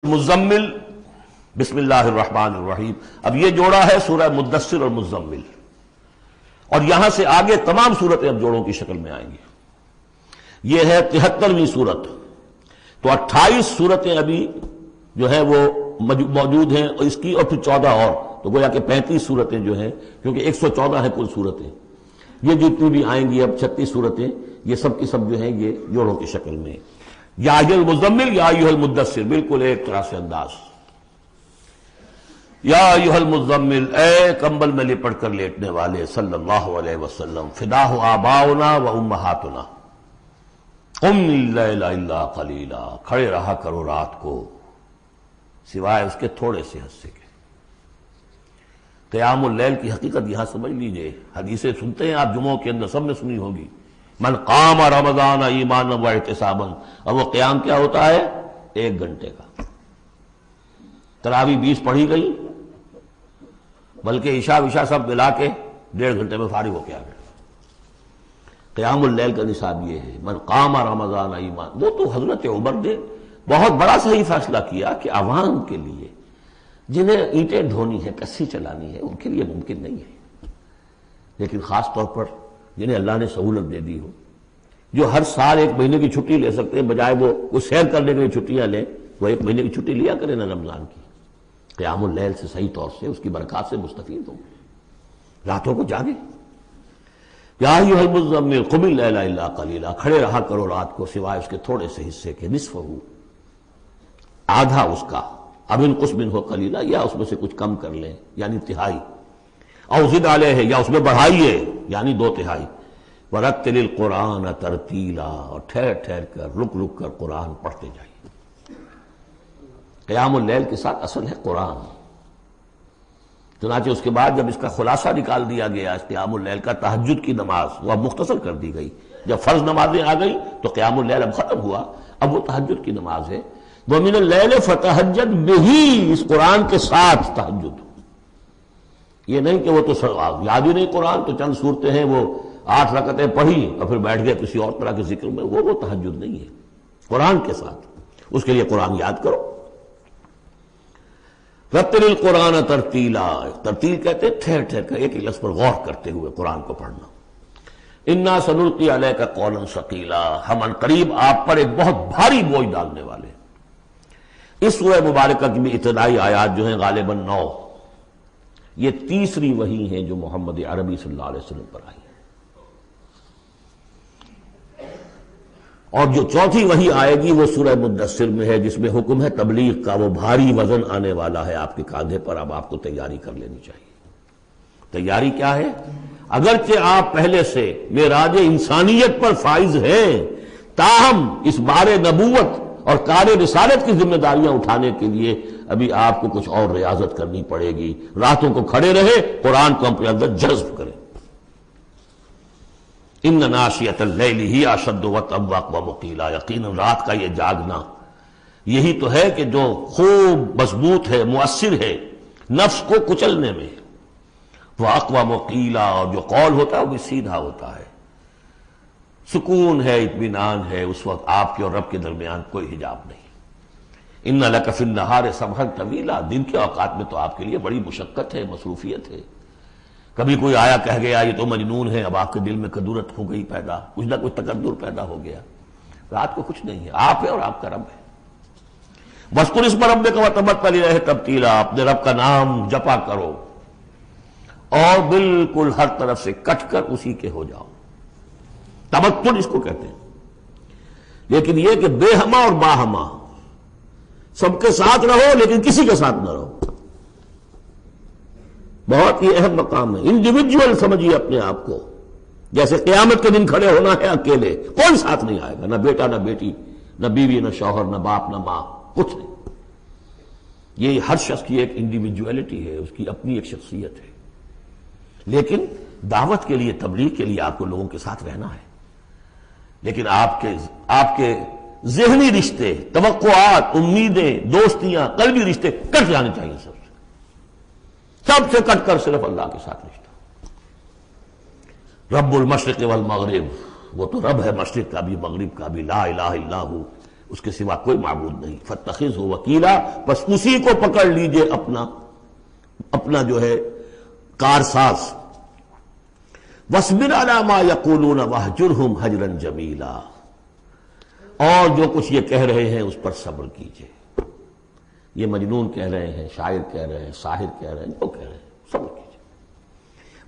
مزمل، بسم اللہ الرحمن الرحیم. اب یہ جوڑا ہے سورہ مدثر اور مزمل، اور یہاں سے آگے تمام صورتیں اب جوڑوں کی شکل میں آئیں گی. یہ ہے 73ویں صورت. تو 28 صورتیں ابھی جو ہے وہ موجود ہیں، اور اس کی اور پھر 14 اور، تو گویا کہ 35 صورتیں جو ہیں، کیونکہ 114 ہیں کل صورتیں. یہ جتنی بھی آئیں گی اب 36 صورتیں، یہ سب کی سب جو ہیں یہ جوڑوں کی شکل میں. یا ایھا المزمل یا ایھا المدثر، بالکل ایک طرح سے انداز. یا ایھا المزمل، اے کمبل میں لپٹ کر لیٹنے والے، صلی اللہ علیہ وسلم. فداہ آباؤنا و امہاتنا، قم اللیل الا قلیلا، کھڑے رہا کرو رات کو سوائے اس کے تھوڑے سے حصے کے. قیام اللیل کی حقیقت یہاں سمجھ لیجئے. حدیثیں سنتے ہیں آپ جمعوں کے اندر، سب نے سنی ہوگی، من قام رمضان ایمانا و احتسابا. اور وہ قیام کیا ہوتا ہے؟ 1 گھنٹے کا. تراویح 20 پڑھی گئی، بلکہ عشاء وشاء سب ملا کے 1.5 گھنٹے میں فارغ ہو کے آ گئے. قیام اللیل کا نصاب یہ ہے. من قام رمضان ایمان، وہ تو حضرت عمر نے بہت بڑا صحیح فیصلہ کیا کہ عوام کے لیے جنہیں اینٹیں ڈھونی ہے، کسی چلانی ہے، ان کے لیے ممکن نہیں ہے. لیکن خاص طور پر جنہیں اللہ نے سہولت دے دی ہو، جو ہر سال 1 مہینے کی چھٹی لے سکتے ہیں، بجائے وہ سیر کرنے کے لیے چھٹیاں لیں، وہ 1 مہینے کی چھٹی لیا کریں نا رمضان کی. قیام اللیل سے صحیح طور سے اس کی برکات سے مستفید ہوں، راتوں کو جاگیں. یا ایھا المزمل قم اللیل الا قلیلا، کھڑے رہا کرو رات کو سوائے اس کے تھوڑے سے حصے کے. نصفہ، آدھا اس کا، اب انقص منہ قلیلا، یا اس میں سے کچھ کم کر لیں یعنی تہائی. او زد علیہ، یا اس میں بڑھائیے یعنی 2/3. ورتل القرآن ترتیلا، اور ٹھہر ٹھہر کر رک رک کر قرآن پڑھتے جائیے. قیام اللیل کے ساتھ اصل ہے قرآن. چنانچہ اس کے بعد جب اس کا خلاصہ نکال دیا گیا اس قیام اللیل کا، تہجد کی نماز وہ اب مختصر کر دی گئی. جب فرض نمازیں آ گئی تو قیام اللیل اب ختم ہوا، اب وہ تہجد کی نماز ہے. وَمِنَ اللَّيْلِ فَتَہجد بِهِ، اس قرآن کے ساتھ تہجد. یہ نہیں کہ وہ تو یاد ہی نہیں قرآن، تو چند صورتیں ہیں وہ 8 رکعتیں پڑھی اور پھر بیٹھ گئے کسی اور طرح کے ذکر میں، وہ تہجد نہیں ہے. قرآن کے ساتھ اس کے لیے قرآن یاد کرو. رتل القرآن ترتیلا، ترتیل کہتے ہیں ٹھہر ٹھہر کر ایک لفظ پر غور کرتے ہوئے قرآن کو پڑھنا. انا سنلقی علیک قولا ثقیلا، ہم عنقریب آپ پر ایک بہت بھاری بوجھ ڈالنے والے. اس سورہ مبارکہ کی بھی ابتدائی آیات جو ہیں غالباً 9، یہ تیسری وحی ہیں جو محمد عربی صلی اللہ علیہ وسلم پر آئی ہے. اور جو چوتھی وحی آئے گی وہ سورہ مدثر میں ہے، جس میں حکم ہے تبلیغ کا. وہ بھاری وزن آنے والا ہے آپ کے کاندھے پر، اب آپ کو تیاری کر لینی چاہیے. تیاری کیا ہے؟ اگرچہ آپ پہلے سے معراج انسانیت پر فائز ہیں، تاہم اس بار نبوت اور کار رسالت کی ذمہ داریاں اٹھانے کے لیے ابھی آپ کو کچھ اور ریاضت کرنی پڑے گی. راتوں کو کھڑے رہے، قرآن کو اپنے اندر جذب کریں. ان ناشئۃ اللیل ہی اشد وطئا واقوم قیلا، یقیناً رات کا یہ جاگنا یہی تو ہے کہ جو خوب مضبوط ہے، مؤثر ہے نفس کو کچلنے میں. واقوم قیلا، اور جو قول ہوتا ہے وہ بھی سیدھا ہوتا ہے. سکون ہے، اطمینان ہے، اس وقت آپ کے اور رب کے درمیان کوئی حجاب نہیں. ان لک فی النہار سبحا طویلا، دن کے اوقات میں تو آپ کے لیے بڑی مشقت ہے، مصروفیت ہے. کبھی کوئی آیا کہہ گیا یہ تو مجنون ہے، اب آپ کے دل میں کدورت ہو گئی پیدا، کچھ نہ کچھ تکدر پیدا ہو گیا. رات کو کچھ نہیں ہے، آپ ہے اور آپ کا رب ہے. واذکر اسم ربک وتبتل الیہ تبتیلا، اپنے رب کا نام جپا کرو اور بالکل ہر طرف سے کٹ کر اسی کے ہو جاؤ. تبتل اس کو کہتے ہیں. لیکن یہ کہ بے ہما اور باہما، سب کے ساتھ رہو لیکن کسی کے ساتھ نہ رہو. بہت ہی اہم مقام ہے. انڈیویجول سمجھیے اپنے آپ کو. جیسے قیامت کے دن کھڑے ہونا ہے اکیلے، کوئی ساتھ نہیں آئے گا، نہ بیٹا نہ بیٹی، نہ بیوی نہ شوہر، نہ باپ نہ ماں، کچھ نہیں. یہ ہر شخص کی ایک انڈیویجویلٹی ہے، اس کی اپنی ایک شخصیت ہے. لیکن دعوت کے لیے، تبلیغ کے لیے آپ کو لوگوں کے ساتھ رہنا ہے. لیکن آپ کے ذہنی رشتے، توقعات، امیدیں، دوستیاں، قلبی رشتے کٹ جانے چاہیے. سب سے کٹ کر صرف اللہ کے ساتھ رشتہ. رب المشرق والمغرب، وہ تو رب ہے مشرق کا بھی مغرب کا بھی. لا الہ الا ہو، اس کے سوا کوئی معبود نہیں. فاتخذہ وکیلا، بس اسی کو پکڑ لیجئے اپنا جو ہے کارساز. واصبر علی ما یقولون واہجرہم ہجرا جمیلا، اور جو کچھ یہ کہہ رہے ہیں اس پر صبر کیجئے. یہ مجنون کہہ رہے ہیں، شاعر کہہ رہے ہیں، ساحر کہہ رہے ہیں، جو کہہ رہے ہیں صبر کیجئے.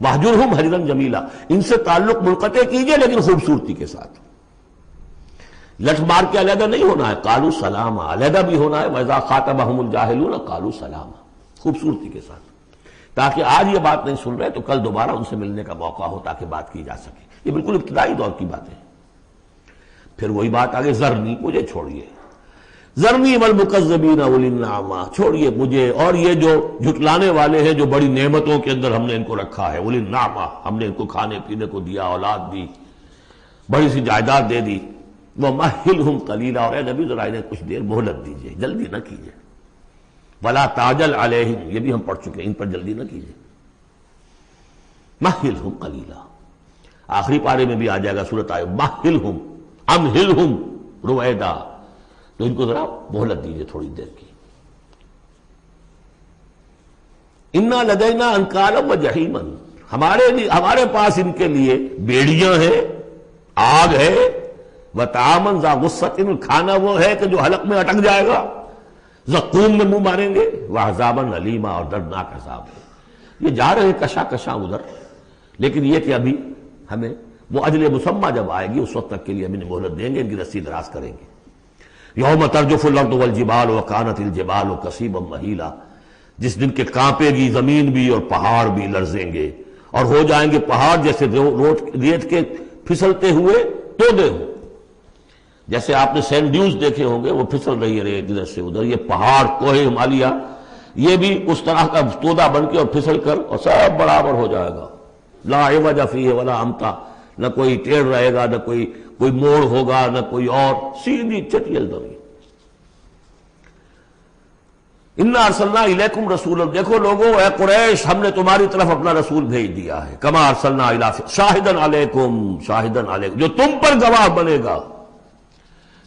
واہجرہم ہجرا جمیلا، ان سے تعلق منقطع کیجئے لیکن خوبصورتی کے ساتھ. لٹ مار کے علیحدہ نہیں ہونا ہے، قالوا سلاما، علیحدہ بھی ہونا ہے. وَإِذَا خَاطَبَهُمُ الْجَاهِلُونَ قَالُوا سَلَامًا، خوبصورتی کے ساتھ، تاکہ آج یہ بات نہیں سن رہے تو کل دوبارہ ان سے ملنے کا موقع ہو تاکہ بات کی جا سکے. یہ بالکل ابتدائی دور کی باتیں ہیں. پھر وہی بات آگے، ذرنی، مجھے چھوڑیے، ذرنی والمکذبین اولی النعمہ، چھوڑیے مجھے اور یہ جو جھٹلانے والے ہیں جو بڑی نعمتوں کے اندر ہم نے ان کو رکھا ہے. اولی النعمہ، ہم نے ان کو کھانے پینے کو دیا، اولاد دی، بڑی سی جائیداد دے دی. وَمَهِّلْهُمْ قَلِيلًا، اور اے نبی ذرا انہیں کچھ دیر مہلت دیجیے، جلدی نہ کیجیے. وَلَا تَعْجَلْ عَلَيْهِمْ، یہ بھی ہم پڑھ چکے ہیں، ان پر جلدی نہ کیجیے. مَهِّلْهُمْ قَلِيلًا، آخری پارے میں بھی آ جائے گا سورۃ آیہ، مَهِّلْهُمْ أَمْهِلْهُمْ رُوَیدًا، تو ان کو ذرا مہلت دیجیے تھوڑی دیر کی. اِنَّا لَدَيْنَا أَنْكَالًا وَجَحِيمًا، ہمارے پاس ان کے لیے بیڑیاں ہیں، آگ ہے. وَطَعَامًا ذَا غُصَّةٍ، کھانا وہ ہے کہ جو حلق میں اٹک جائے گا، زقوم میں منہ ماریں گے. وَعَذَابًا أَلِيمًا، اور دردناک عذاب ہے. یہ جا رہے ہیں کشا کشا ادھر، لیکن یہ کہ ابھی ہمیں وہ اجل مسمى جب آئے گی اس وقت تک کے لیے ہم انہیں مہلت دیں گے، ان کی رسی دراز کریں گے. یوم ترجف الارض والجبال وکانت الجبال کثیبا مہیلا، جس دن کے کانپے گی زمین بھی اور پہاڑ بھی لرزیں گے، اور ہو جائیں گے پہاڑ جیسے ریت کے پھسلتے ہوئے تودے ہوں. جیسے آپ نے سینڈ ڈیوز دیکھے ہوں گے، وہ پھسل رہی ہے ریت ادھر سے ادھر. یہ پہاڑ کوہ ہمالیہ یہ بھی اس طرح کا تودا بن کے اور پھسل کر اور سب برابر ہو جائے گا. لا عوج فیہ ولا امتا، نہ کوئی ٹیڑھ رہے گا، نہ کوئی موڑ ہوگا، نہ کوئی اور، سیدھی چٹیل زمین. انا ارسلنا الیکم رسولا، دیکھو لوگو اے قریش، ہم نے تمہاری طرف اپنا رسول بھیج دیا ہے. کما ارسلنا الی شاہدا علیکم، شاہدا علیکم، جو تم پر گواہ بنے گا.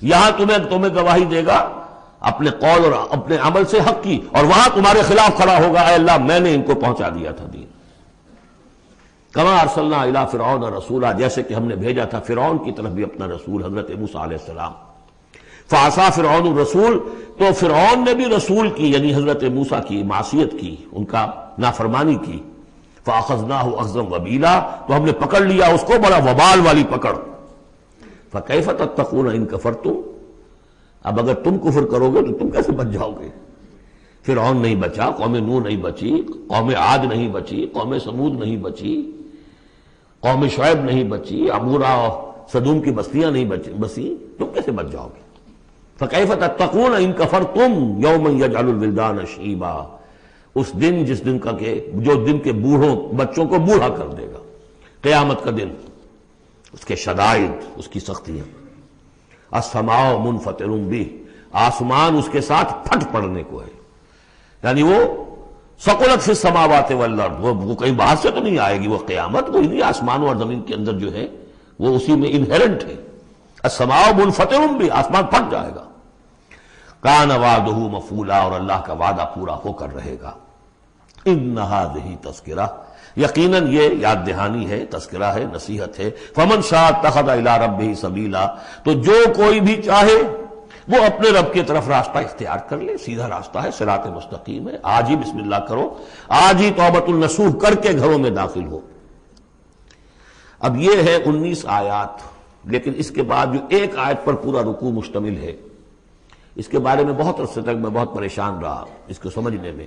یہاں تمہیں گواہی دے گا اپنے قول اور اپنے عمل سے حق کی، اور وہاں تمہارے خلاف کھڑا ہوگا، اے اللہ میں نے ان کو پہنچا دیا تھا دین. کما ارسلنا الی فرعون رسولا، جیسے کہ ہم نے بھیجا تھا فرعون کی طرف بھی اپنا رسول حضرت موسیٰ علیہ السلام. فعصا فرعون الرسول، تو فرعون نے بھی رسول کی یعنی حضرت موسیٰ کی معصیت کی، ان کا نافرمانی کی. فاخذناہ اخذا وبیلا، تو ہم نے پکڑ لیا اس کو بڑا وبال والی پکڑ. فکیف تتقون ان کفرتم، اب اگر تم کفر کرو گے تو تم کیسے بچ جاؤ گے؟ فرعون نہیں بچا، قوم نوح نہیں بچی، قوم عاد نہیں بچی، قوم سمود نہیں بچی، قوم شعیب نہیں بچی، عمورہ اور صدوم کی بستیاں نہیں بسی، تم کیسے بچ جاؤ گے؟ فکیف تتقون ان کفرتم یوما یجعل الولدان شیبا، اس دن جس دن کا کہ جو دن کے بوڑھوں بچوں کو بوڑھا کر دے گا، قیامت کا دن، اس کے شدائد، اس کی سختیاں. السماء منفطر بہ، آسمان اس کے ساتھ پھٹ پڑنے کو ہے، یعنی وہ ثقلت فی السماوات والارض، وہ کہیں باہر سے تو نہیں آئے گی، وہ قیامت وہ انہی آسمانوں اور زمین کے اندر جو ہے وہ اسی میں انہیرنٹ ہے. السماء منفطر بہ، آسمان پھٹ جائے گا. کان وعدہ مفعولا، اور اللہ کا وعدہ پورا ہو کر رہے گا. ان ھذہ تذکرہ، یقیناً یہ یاد دہانی ہے، تذکرہ ہے، نصیحت ہے. فمن شاء اتخذ الی ربہ سبیلا، تو جو کوئی بھی چاہے وہ اپنے رب کی طرف راستہ اختیار کر لے، سیدھا راستہ ہے، صراط مستقیم ہے. آج ہی بسم اللہ کرو، آج ہی توبۃ النصوح کر کے گھروں میں داخل ہو. اب یہ ہے 19 آیات، لیکن اس کے بعد جو ایک آیت پر پورا رکوع مشتمل ہے، اس کے بارے میں بہت عرصے تک میں بہت پریشان رہا اس کو سمجھنے میں،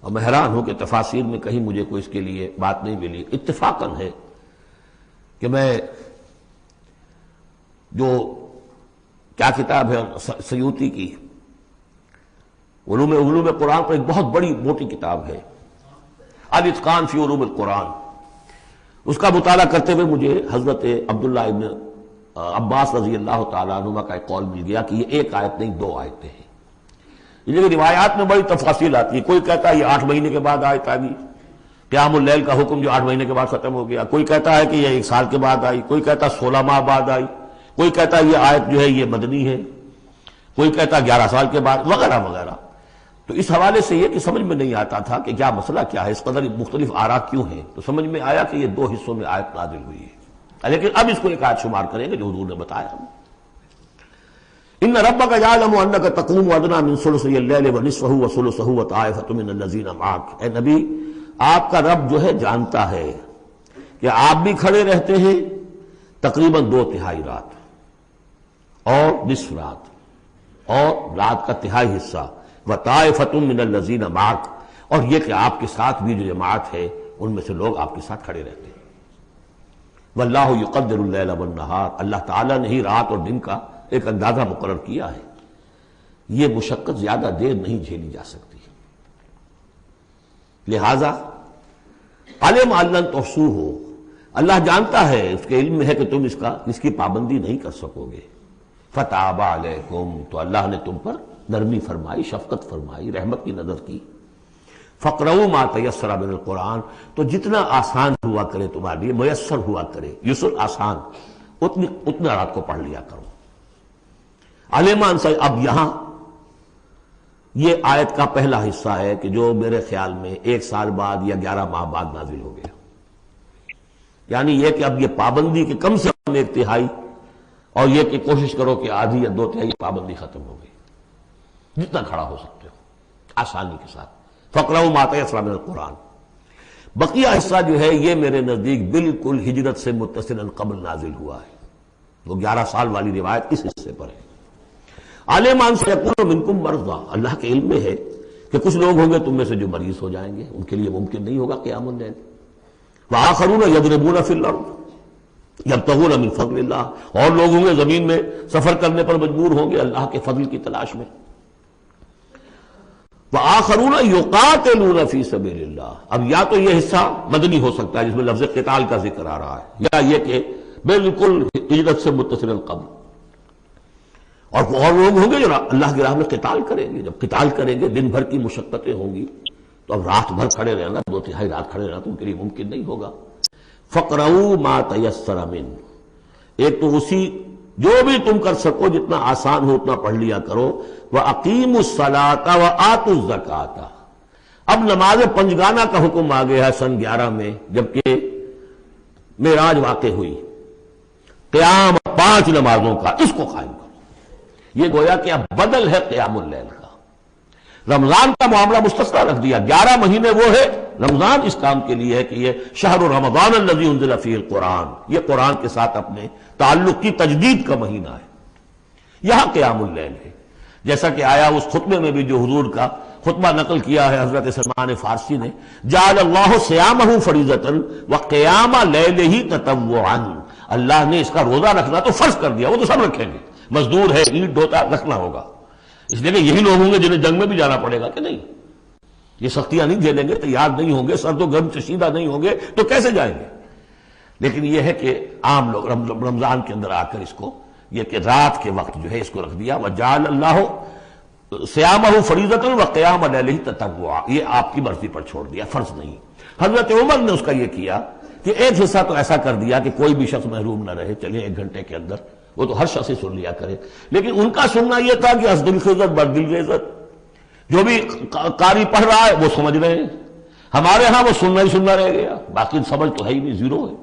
اور میں حیران ہوں کہ تفاسیر میں کہیں مجھے کوئی اس کے لیے بات نہیں ملی. اتفاقاً ہے کہ میں جو کیا کتاب ہے سیوطی کی علوم قرآن پر ایک بہت بڑی موٹی کتاب ہے، الاتقان فی علوم القرآن، اس کا مطالعہ کرتے ہوئے مجھے حضرت عبداللہ ابن عباس رضی اللہ تعالیٰ عنہما کا ایک قول مل گیا کہ یہ ایک آیت نہیں 2 آیتیں ہیں. یہ روایات میں بڑی تفاصیل آتی ہے. کوئی کہتا ہے یہ 8 مہینے کے بعد آیت آ گئی، قیام اللیل کا حکم جو 8 مہینے کے بعد ختم ہو گیا. کوئی کہتا ہے کہ یہ 1 سال کے بعد آئی، کوئی کہتا ہے 16 ماہ بعد آئی، کوئی کہتا ہے یہ آیت جو ہے یہ مدنی ہے. کوئی کہتا 11 سال کے بعد، وغیرہ وغیرہ۔ تو اس حوالے سے یہ کہ سمجھ میں نہیں آتا تھا کہ کیا مسئلہ کیا ہے، اس قدر مختلف آراء کیوں ہیں، تو سمجھ میں آیا کہ یہ 2 حصوں میں آیت نازل ہوئی ہے، لیکن اب اس کو ایک آیت شمار کریں گے جو حضور نے بتایا۔ ان ربک یعلم انک تقوم ادنی من ثلثی اللیل ونصفہ وثلثہ وطائفۃ من الذین معک، اے نبی آپ کا رب جو ہے جانتا ہے کہ آپ بھی کھڑے رہتے ہیں تقریباً 2/3 رات اور نصف رات اور رات کا تہائی حصہ، وطائفۃ من الذین معک، اور یہ کہ آپ کے ساتھ بھی جو جماعت ہے ان میں سے لوگ آپ کے ساتھ کھڑے رہتے ہیں۔ واللہ یقدر اللیل والنہار، اللہ تعالیٰ نے ہی رات اور دن کا ایک اندازہ مقرر کیا ہے، یہ مشقت زیادہ دیر نہیں جھیلی جا سکتی، لہذا علم ان لن تحصوہ، اللہ جانتا ہے، اس کے علم میں ہے کہ تم اس کی پابندی نہیں کر سکو گے۔ فتاب علیکم، تو اللہ نے تم پر نرمی فرمائی، شفقت فرمائی، رحمت کی نظر کی۔ فقرؤوا ما تیسر من القرآن، تو جتنا آسان ہوا کرے تمہارے لیے، میسر ہوا کرے، یسر آسان، اتنا رات کو پڑھ لیا کرو۔ علمان سے اب یہاں یہ آیت کا پہلا حصہ ہے کہ جو میرے خیال میں 1 سال بعد یا 11 ماہ بعد نازل ہو گیا، یعنی یہ کہ اب یہ پابندی کے کم سے کم 1/3، اور یہ کہ کوشش کرو کہ آدھی یا 2/3 پابندی ختم ہو گئی، جتنا کھڑا ہو سکتے ہو آسانی کے ساتھ۔ فقرؤوا ما تیسر من القرآن، بقیہ حصہ جو ہے یہ میرے نزدیک بالکل ہجرت سے متصل قبل نازل ہوا ہے، وہ 11 سال والی روایت اس حصے پر ہے۔ عالمان سے یکون منکم مرضی، اللہ کے علم میں ہے کہ کچھ لوگ ہوں گے تم میں سے جو مریض ہو جائیں گے، ان کے لیے ممکن نہیں ہوگا قیام اللیل۔ وآخرون یضربون فی الارض یبتغون من فضل اللہ، اور لوگ ہوں گے زمین میں سفر کرنے پر مجبور ہوں گے اللہ کے فضل کی تلاش میں۔ وآخرون یقاتلون فی سبیل اللہ، اب یا تو یہ حصہ مدنی ہو سکتا ہے جس میں لفظ قتال کا ذکر آ رہا ہے، یا یہ کہ بالکل ہجرت سے متصل قبل، اور لوگ ہوں گے جو اللہ کی راہ میں قتال کریں گے۔ جب قتال کریں گے دن بھر کی مشقتیں ہوں گی، تو اب رات بھر کھڑے رہنا، 2/3 رات کھڑے رہنا تو ان کے لیے ممکن نہیں ہوگا۔ فقرؤوا ما تیسر من، ایک تو اسی جو بھی تم کر سکو، جتنا آسان ہو اتنا پڑھ لیا کرو۔ وَأَقِیمُوا الصَّلَاةَ وَآتُوا الزَّکَاةَ، اب نماز پنجگانہ کا حکم آ گیا ہے سن 11 میں، جبکہ معراج واقع ہوئی، قیام 5 نمازوں کا، اس کو قائم کرو۔ یہ گویا کہ اب بدل ہے قیام اللیل کا، رمضان کا معاملہ مستثنیٰ رکھ دیا، 11 مہینے وہ ہے، رمضان اس کام کے لیے ہے کہ یہ شہر رمضان الذی انزل فیہ القرآن، یہ قرآن کے ساتھ اپنے تعلق کی تجدید کا مہینہ ہے، یہاں قیام اللیل ہے۔ جیسا کہ آیا اس خطبے میں بھی جو حضور کا خطبہ نقل کیا ہے حضرت سلمان فارسی نے، جعل اللہ صیامہ فریضۃ وقیام لیلہ تطوعا، اللہ نے اس کا روزہ رکھنا تو فرض کر دیا، وہ تو سب رکھیں گے، مزدور ہے، اینٹ ڈھوتا رکھنا ہوگا، اس لیے کہ یہی لوگ ہوں گے جنہیں جنگ میں بھی جانا پڑے گا کہ نہیں، یہ سختیاں نہیں جھیلیں گے، تیار نہیں ہوں گے، سرد و گرم چشیدہ نہیں ہوں گے تو کیسے جائیں گے۔ لیکن یہ ہے کہ عام لوگ رمضان کے اندر آ کر اس کو، یہ کہ رات کے وقت جو ہے اس کو رکھ دیا، وجعل اللہ صیامہ فریضۃ وقیام لیلہ تطوعا، یہ آپ کی مرضی پر چھوڑ دیا، فرض نہیں۔ حضرت عمر نے اس کا یہ کیا کہ ایک حصہ تو ایسا کر دیا کہ کوئی بھی شخص محروم نہ رہے، چلے 1 گھنٹے کے اندر وہ تو ہر شخص ہی سن لیا کرے، لیکن ان کا سننا یہ تھا کہ حسد الخزت بردل عزت، جو بھی قاری پڑھ رہا ہے وہ سمجھ رہے ہیں، ہمارے ہاں وہ سننا ہی سننا رہ گیا، باقی سمجھ تو ہے ہی نہیں، زیرو ہے۔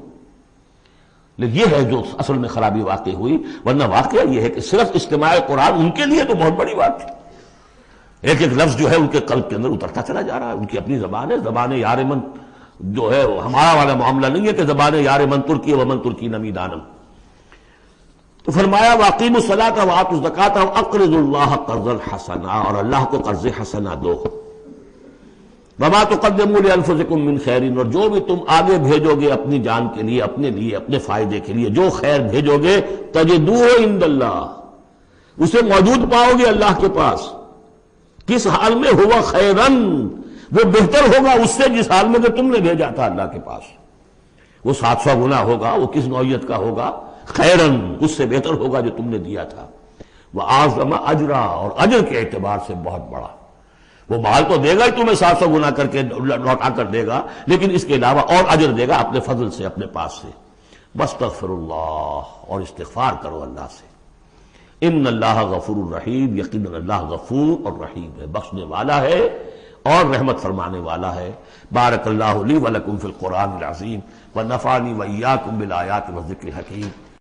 لیکن یہ ہے جو اصل میں خرابی واقع ہوئی، ورنہ واقعہ یہ ہے کہ صرف استماع قرآن ان کے لیے تو بہت بڑی بات تھی، ایک ایک لفظ جو ہے ان کے قلب کے اندر اترتا چلا جا رہا ہے، ان کی اپنی زبان ہے، زبان یار من جو ہے ہمارا والا معاملہ نہیں ہے کہ زبان یار من ترکی ومن ترکی نمی دانم۔ تو فرمایا واقیموا الصلاۃ وآتوا الزکاۃ واقرضوا اللہ قرضا حسنا، اور اللہ کو قرض حسنا دو۔ وما تقدموا لانفسکم من خیر، اور جو بھی تم آگے بھیجو گے اپنی جان کے لیے، اپنے فائدے کے لیے، جو خیر بھیجو گے تجدوہ عند اللہ، اسے موجود پاؤ گے اللہ کے پاس، کس حال میں؟ ہوا خیرن، وہ بہتر ہوگا اس سے جس حال میں کہ تم نے بھیجا تھا اللہ کے پاس، وہ 700 گنا ہوگا، وہ کس نوعیت کا ہوگا؟ خیرن، اس سے بہتر ہوگا جو تم نے دیا تھا۔ وَأَعْظَمَ أَجْرًا، اور اجر کے اعتبار سے بہت بڑا، وہ مال تو دے گا ہی تمہیں 700 گنا کر کے لوٹا کر دے گا، لیکن اس کے علاوہ اور اجر دے گا اپنے فضل سے، اپنے پاس سے۔ وَاسْتَغْفِرُوا اللَّهَ، اور استغفار کرو اللہ سے، ان اللہ غفور الرحیم، یقیناً اللہ غفور اور رحیم ہے، بخشنے والا ہے اور رحمت فرمانے والا ہے۔ بارک اللہ لی ولکم فی القرآن العظیم ونفعنی وإیاکم بالآیات والذکر الحکیم۔